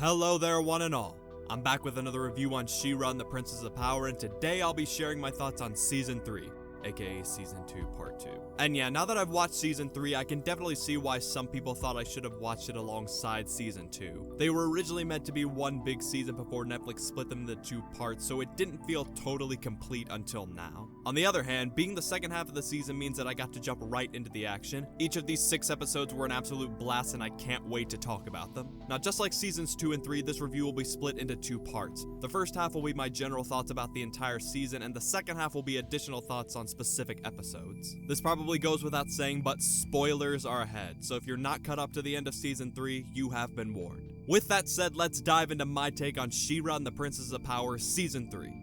Hello there, one and all. I'm back with another review on She-Ra and the Princess of Power, and today I'll be sharing my thoughts on Season 3, aka Season 2 Part 2. And yeah, now that I've watched Season 3, I can definitely see why some people thought I should have watched it alongside Season 2. They were originally meant to be one big season before Netflix split them into 2 parts, so it didn't feel totally complete until now. On the other hand, being the second half of the season means that I got to jump right into the action. Each of these 6 episodes were an absolute blast, and I can't wait to talk about them. Now, just like Seasons 2 and 3, this review will be split into 2 parts. The first half will be my general thoughts about the entire season, and the second half will be additional thoughts on specific episodes. This probably goes without saying, but spoilers are ahead, so if you're not caught up to the end of Season 3, you have been warned. With that said, let's dive into my take on She-Ra and the Princess of Power Season 3.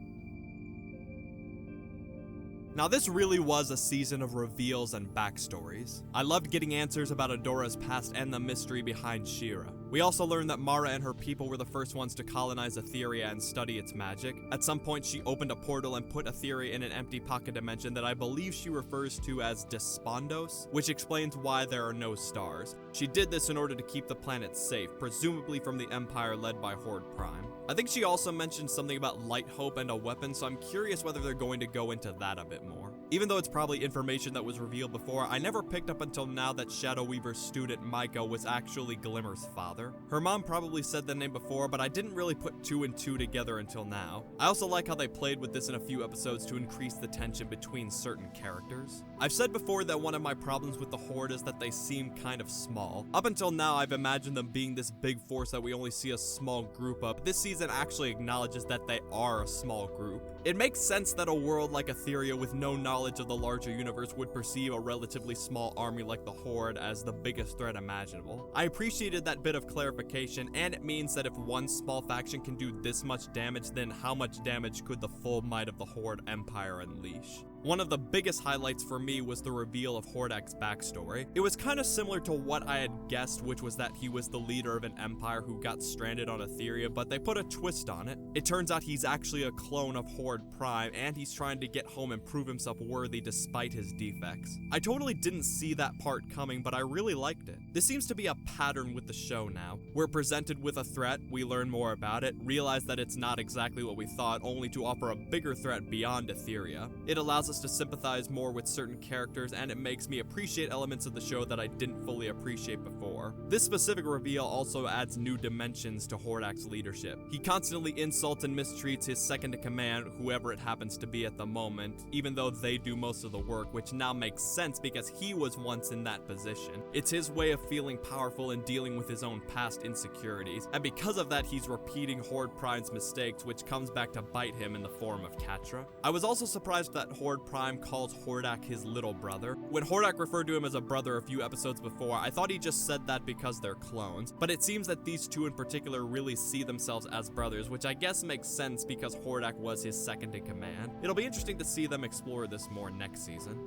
Now, this really was a season of reveals and backstories. I loved getting answers about Adora's past and the mystery behind She-Ra. We also learned that Mara and her people were the first ones to colonize Etheria and study its magic. At some point, she opened a portal and put Etheria in an empty pocket dimension that I believe she refers to as Despondos, which explains why there are no stars. She did this in order to keep the planet safe, presumably from the Empire led by Horde Prime. I think she also mentioned something about Light Hope and a weapon, so I'm curious whether they're going to go into that a bit more. Even though it's probably information that was revealed before, I never picked up until now that Shadow Weaver's student Micah was actually Glimmer's father. Her mom probably said the name before, but I didn't really put 2 and 2 together until now. I also like how they played with this in a few episodes to increase the tension between certain characters. I've said before that one of my problems with the Horde is that they seem kind of small. Up until now, I've imagined them being this big force that we only see a small group of. This season actually acknowledges that they are a small group. It makes sense that a world like Etheria with no knowledge of the larger universe would perceive a relatively small army like the Horde as the biggest threat imaginable. I appreciated that bit of clarification, and it means that if one small faction can do this much damage, then how much damage could the full might of the Horde Empire unleash? One of the biggest highlights for me was the reveal of Hordak's backstory. It was kind of similar to what I had guessed, which was that he was the leader of an empire who got stranded on Etheria, but they put a twist on it. It turns out he's actually a clone of Horde Prime, and he's trying to get home and prove himself worthy despite his defects. I totally didn't see that part coming, but I really liked it. This seems to be a pattern with the show now. We're presented with a threat, we learn more about it, realize that it's not exactly what we thought, only to offer a bigger threat beyond Etheria. It allows us to sympathize more with certain characters, and it makes me appreciate elements of the show that I didn't fully appreciate before. This specific reveal also adds new dimensions to Hordak's leadership. He constantly insults and mistreats his second-in-command, whoever it happens to be at the moment, even though they do most of the work, which now makes sense because he was once in that position. It's his way of feeling powerful and dealing with his own past insecurities, and because of that, he's repeating Horde Prime's mistakes, which comes back to bite him in the form of Catra. I was also surprised that Horde Prime calls Hordak his little brother. When Hordak referred to him as a brother a few episodes before, I thought he just said that because they're clones, but it seems that these 2 in particular really see themselves as brothers, which I guess makes sense because Hordak was his second in command. It'll be interesting to see them explore this more next season.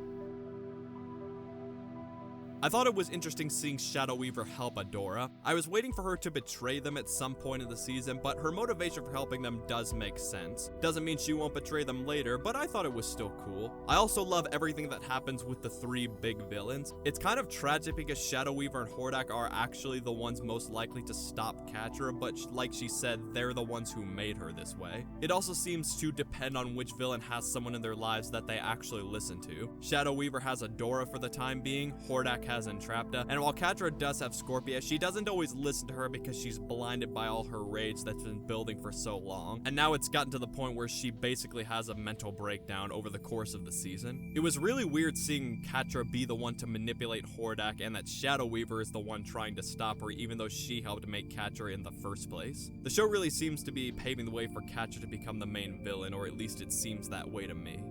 I thought it was interesting seeing Shadow Weaver help Adora. I was waiting for her to betray them at some point in the season, but her motivation for helping them does make sense. Doesn't mean she won't betray them later, but I thought it was still cool. I also love everything that happens with the 3 big villains. It's kind of tragic because Shadow Weaver and Hordak are actually the ones most likely to stop Catra, but like she said, they're the ones who made her this way. It also seems to depend on which villain has someone in their lives that they actually listen to. Shadow Weaver has Adora for the time being, Hordak has Entrapta, and while Catra does have Scorpia, she doesn't always listen to her because she's blinded by all her rage that's been building for so long, and now it's gotten to the point where she basically has a mental breakdown over the course of the season. It was really weird seeing Catra be the one to manipulate Hordak and that Shadow Weaver is the one trying to stop her even though she helped make Catra in the first place. The show really seems to be paving the way for Catra to become the main villain, or at least it seems that way to me.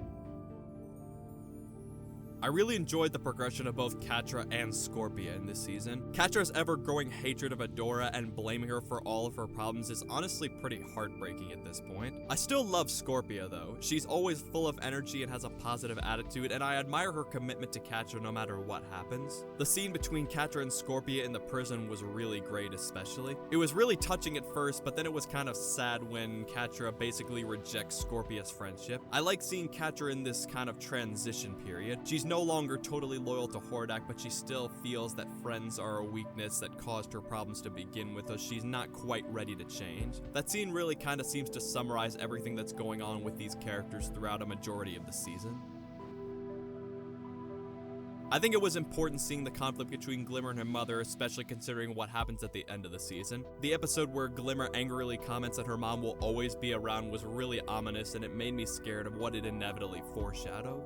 I really enjoyed the progression of both Catra and Scorpia in this season. Catra's ever-growing hatred of Adora and blaming her for all of her problems is honestly pretty heartbreaking at this point. I still love Scorpia though. She's always full of energy and has a positive attitude, and I admire her commitment to Catra no matter what happens. The scene between Catra and Scorpia in the prison was really great especially. It was really touching at first, but then it was kind of sad when Catra basically rejects Scorpia's friendship. I like seeing Catra in this kind of transition period. She's no longer totally loyal to Hordak, but she still feels that friends are a weakness that caused her problems to begin with, so she's not quite ready to change. That scene really kind of seems to summarize everything that's going on with these characters throughout a majority of the season. I think it was important seeing the conflict between Glimmer and her mother, especially considering what happens at the end of the season. The episode where Glimmer angrily comments that her mom will always be around was really ominous, and it made me scared of what it inevitably foreshadowed.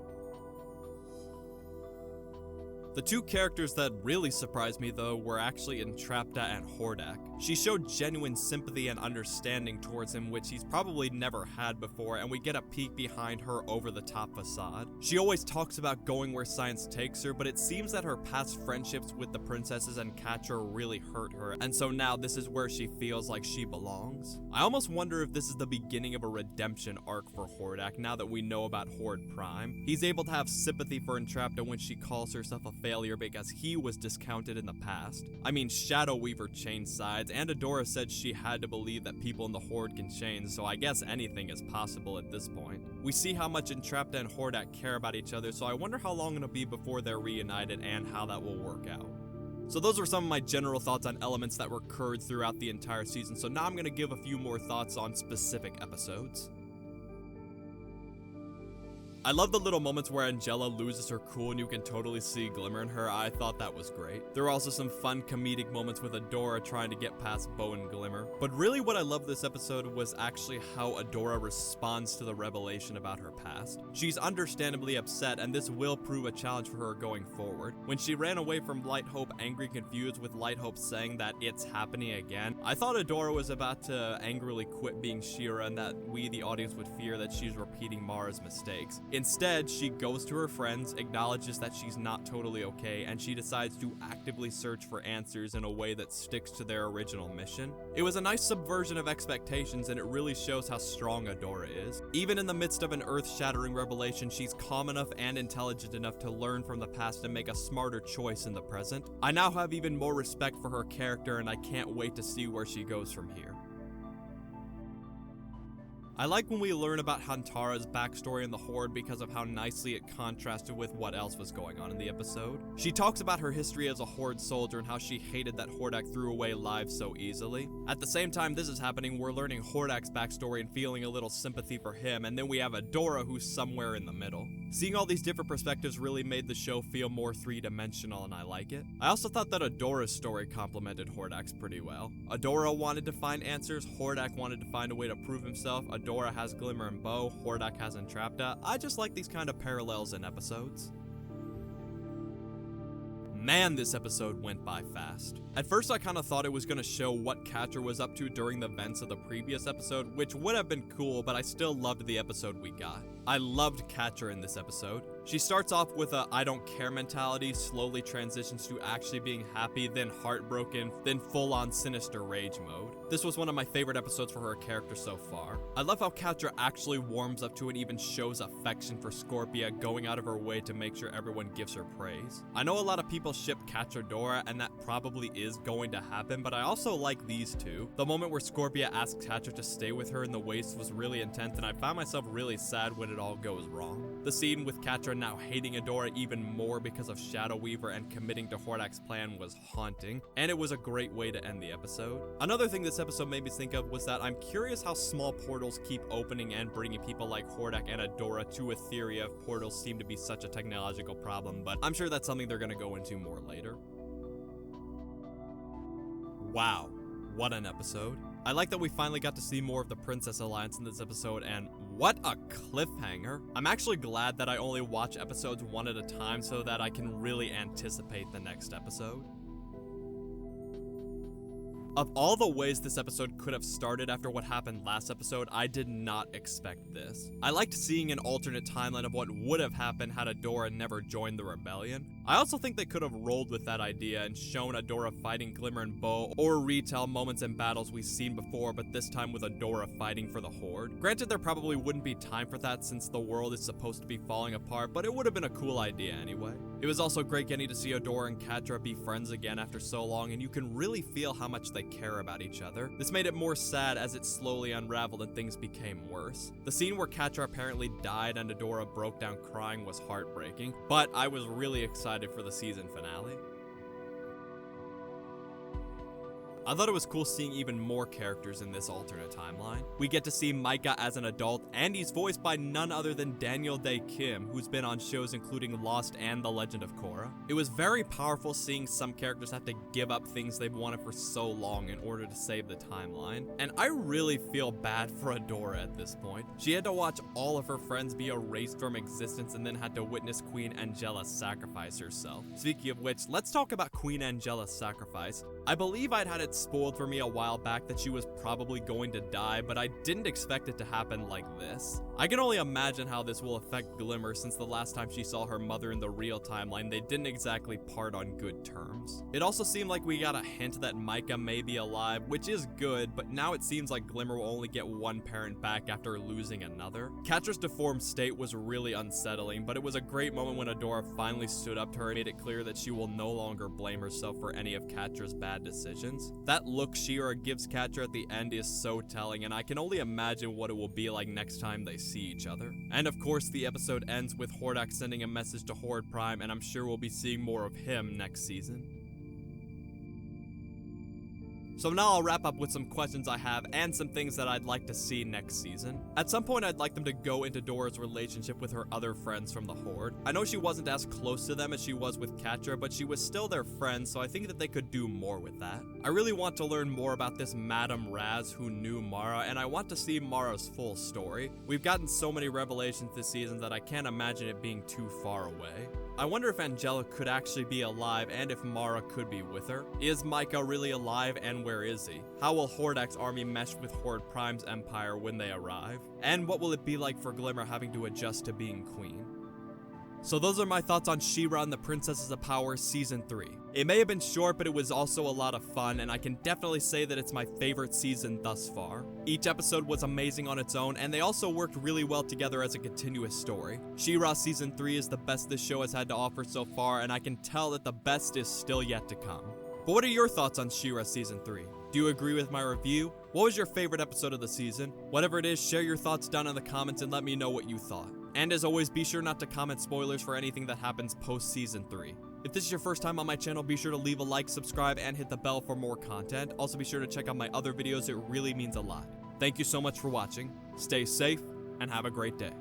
The two characters that really surprised me though were actually Entrapta and Hordak. She showed genuine sympathy and understanding towards him, which he's probably never had before, and we get a peek behind her over-the-top facade. She always talks about going where science takes her, but it seems that her past friendships with the princesses and Catra really hurt her, and so now this is where she feels like she belongs. I almost wonder if this is the beginning of a redemption arc for Hordak now that we know about Horde Prime. He's able to have sympathy for Entrapta when she calls herself a failure because he was discounted in the past. I mean, Shadow Weaver changed sides, and Adora said she had to believe that people in the Horde can change, so I guess anything is possible at this point. We see how much Entrapta and Hordak care about each other, so I wonder how long it'll be before they're reunited and how that will work out. So those were some of my general thoughts on elements that recurred throughout the entire season, so now I'm going to give a few more thoughts on specific episodes. I love the little moments where Angela loses her cool and you can totally see Glimmer in her. I thought that was great. There were also some fun comedic moments with Adora trying to get past Bo and Glimmer. But really what I loved this episode was actually how Adora responds to the revelation about her past. She's understandably upset, and this will prove a challenge for her going forward. When she ran away from Light Hope angry and confused, with Light Hope saying that it's happening again, I thought Adora was about to angrily quit being She-Ra and that we, the audience, would fear that she's repeating Mara's mistakes. Instead, she goes to her friends, acknowledges that she's not totally okay, and she decides to actively search for answers in a way that sticks to their original mission. It was a nice subversion of expectations, and it really shows how strong Adora is. Even in the midst of an earth-shattering revelation, she's calm enough and intelligent enough to learn from the past and make a smarter choice in the present. I now have even more respect for her character, and I can't wait to see where she goes from here. I like when we learn about Hantara's backstory in the Horde because of how nicely it contrasted with what else was going on in the episode. She talks about her history as a Horde soldier and how she hated that Hordak threw away lives so easily. At the same time this is happening, we're learning Hordak's backstory and feeling a little sympathy for him, and then we have Adora who's somewhere in the middle. Seeing all these different perspectives really made the show feel more three-dimensional, and I like it. I also thought that Adora's story complemented Hordak's pretty well. Adora wanted to find answers, Hordak wanted to find a way to prove himself, Adora has Glimmer and Bo, Hordak has Entrapta. I just like these kind of parallels in episodes. Man, this episode went by fast. At first I kind of thought it was going to show what Catra was up to during the events of the previous episode, which would have been cool, but I still loved the episode we got. I loved Catra in this episode. She starts off with a I don't care mentality, slowly transitions to actually being happy, then heartbroken, then full-on sinister rage mode. This was one of my favorite episodes for her character so far. I love how Catra actually warms up to and even shows affection for Scorpia, going out of her way to make sure everyone gives her praise. I know a lot of people ship Catra Dora, and that probably is going to happen, but I also like these two. The moment where Scorpia asks Catra to stay with her in the waste was really intense, and I found myself really sad when it all goes wrong. The scene with Catra now hating Adora even more because of Shadow Weaver and committing to Hordak's plan was haunting, and it was a great way to end the episode. Another thing this episode made me think of was that I'm curious how small portals keep opening and bringing people like Hordak and Adora to Etheria if portals seem to be such a technological problem, but I'm sure that's something they're going to go into more later. Wow, what an episode. I like that we finally got to see more of the Princess Alliance in this episode, and what a cliffhanger. I'm actually glad that I only watch episodes one at a time so that I can really anticipate the next episode. Of all the ways this episode could have started after what happened last episode, I did not expect this. I liked seeing an alternate timeline of what would have happened had Adora never joined the rebellion. I also think they could have rolled with that idea and shown Adora fighting Glimmer and Bow, or retell moments and battles we've seen before, but this time with Adora fighting for the Horde. Granted, there probably wouldn't be time for that since the world is supposed to be falling apart, but it would have been a cool idea anyway. It was also great getting to see Adora and Catra be friends again after so long, and you can really feel how much they care about each other. This made it more sad as it slowly unraveled and things became worse. The scene where Catra apparently died and Adora broke down crying was heartbreaking, but I was really excited for the season finale. I thought it was cool seeing even more characters in this alternate timeline. We get to see Micah as an adult, and he's voiced by none other than Daniel Day Kim, who's been on shows including Lost and The Legend of Korra. It was very powerful seeing some characters have to give up things they've wanted for so long in order to save the timeline, and I really feel bad for Adora at this point. She had to watch all of her friends be erased from existence and then had to witness Queen Angela sacrifice herself. Speaking of which, let's talk about Queen Angela's sacrifice. I believe I'd had it spoiled for me a while back that she was probably going to die, but I didn't expect it to happen like this. I can only imagine how this will affect Glimmer, since the last time she saw her mother in the real timeline, they didn't exactly part on good terms. It also seemed like we got a hint that Micah may be alive, which is good, but now it seems like Glimmer will only get one parent back after losing another. Catra's deformed state was really unsettling, but it was a great moment when Adora finally stood up to her and made it clear that she will no longer blame herself for any of Catra's bad decisions. That look She-Ra gives Catra at the end is so telling, and I can only imagine what it will be like next time they see each other. And of course, the episode ends with Hordak sending a message to Horde Prime, and I'm sure we'll be seeing more of him next season. So now I'll wrap up with some questions I have and some things that I'd like to see next season. At some point, I'd like them to go into Dora's relationship with her other friends from the Horde. I know she wasn't as close to them as she was with Catra, but she was still their friend, so I think that they could do more with that. I really want to learn more about this Madame Raz who knew Mara, and I want to see Mara's full story. We've gotten so many revelations this season that I can't imagine it being too far away. I wonder if Angela could actually be alive and if Mara could be with her. Is Micah really alive, and where is he? How will Hordak's army mesh with Horde Prime's empire when they arrive? And what will it be like for Glimmer having to adjust to being queen? So those are my thoughts on She-Ra and the Princesses of Power Season 3. It may have been short, but it was also a lot of fun, and I can definitely say that it's my favorite season thus far. Each episode was amazing on its own, and they also worked really well together as a continuous story. She-Ra Season 3 is the best this show has had to offer so far, and I can tell that the best is still yet to come. But what are your thoughts on She-Ra Season 3? Do you agree with my review? What was your favorite episode of the season? Whatever it is, share your thoughts down in the comments and let me know what you thought. And as always, be sure not to comment spoilers for anything that happens post Season 3. If this is your first time on my channel, be sure to leave a like, subscribe, and hit the bell for more content. Also be sure to check out my other videos, it really means a lot. Thank you so much for watching, stay safe, and have a great day.